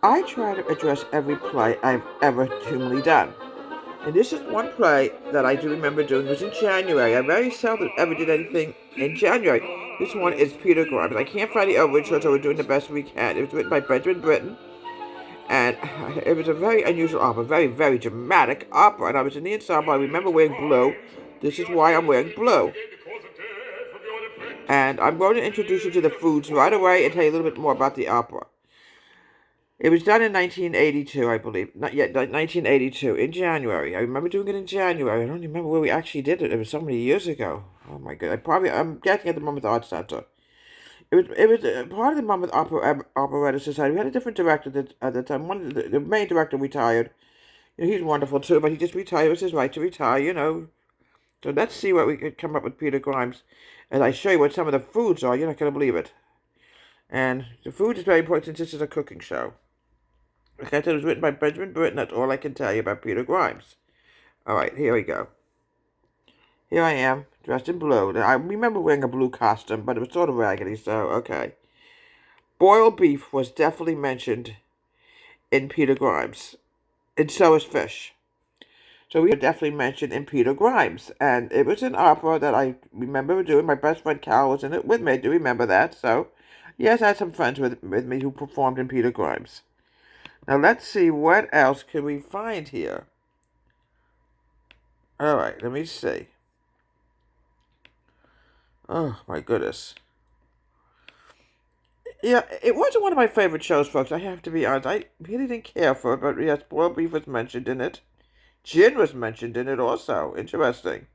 I try to address every play I've ever humanly done. And this is one play that I do remember doing. It was in January. I very seldom ever did anything in January. This one is Peter Grimes. I can't find the overture, so we're doing the best we can. It was written by Benjamin Britten, and it was a very unusual opera, very, very dramatic opera. And I was in the ensemble. I remember wearing blue. This is why I'm wearing blue. And I'm going to introduce you to the foods right away and tell you a little bit more about the opera. It was done in 1982, I believe. Not yet, 1982, in January. I remember doing it in January. I don't remember where we actually did it. It was so many years ago. Oh my god! I'm guessing at the Monmouth Arts Center. It was part of the Monmouth Operetta Society. We had a different director at the time. The main director retired. He's wonderful too, but he just retired. It was his right to retire. So let's see what we could come up with Peter Grimes. As I show you what some of the foods are, you're not going to believe it. And the food is very important since this is a cooking show. Like I said, it was written by Benjamin Britten. That's all I can tell you about Peter Grimes. All right, here we go. Here I am, dressed in blue. I remember wearing a blue costume, but it was sort of raggedy, so okay. Boiled beef was definitely mentioned in Peter Grimes, and so is fish. So we were definitely mentioned in Peter Grimes, and it was an opera that I remember doing. My best friend Carol was in it with me. I do remember that. So, yes, I had some friends with me who performed in Peter Grimes. Now let's see what else can we find here. All right, let me see. Oh my goodness. Yeah, it wasn't one of my favorite shows, folks. I have to be honest. I really didn't care for it, but yes, boiled beef was mentioned in it. Gin was mentioned in it also. Interesting.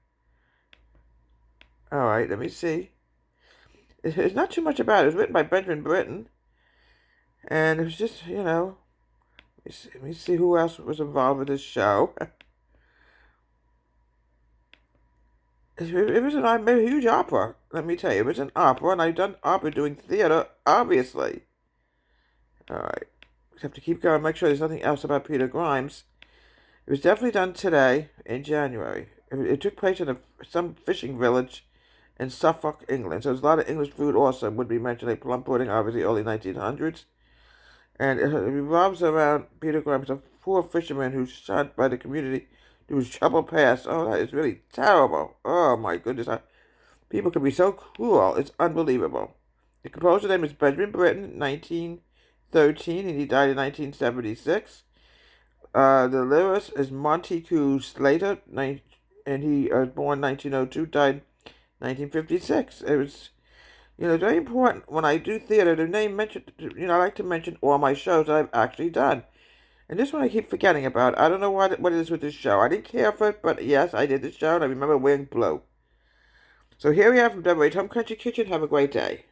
All right, let me see. It's not too much about it. It was written by Benjamin Britten, and it was just, let me see who else was involved with this show. It was a huge opera. Let me tell you, it was an opera, and I've done opera doing theater, obviously. All right, just have to keep going. Make sure there's nothing else about Peter Grimes. It was definitely done today in January. It took place in some fishing village in Suffolk, England. So there's a lot of English food also would be mentioned, like plum pudding, obviously early 1900s. And it revolves around Peter Grimes, a poor fisherman who's shot by the community through his troubled past. Oh, that is really terrible. Oh, my goodness. People can be so cruel. It's unbelievable. The composer's name is Benjamin Britten, 1913, and he died in 1976. The lyricist is Montague Slater, and he was born 1902, died 1956. It was, very important when I do theater to name mention. I like to mention all my shows that I've actually done. And this one I keep forgetting about. I don't know what it is with this show. I didn't care for it, but yes, I did this show, and I remember wearing blue. So here we are from WH Home Country Kitchen. Have a great day.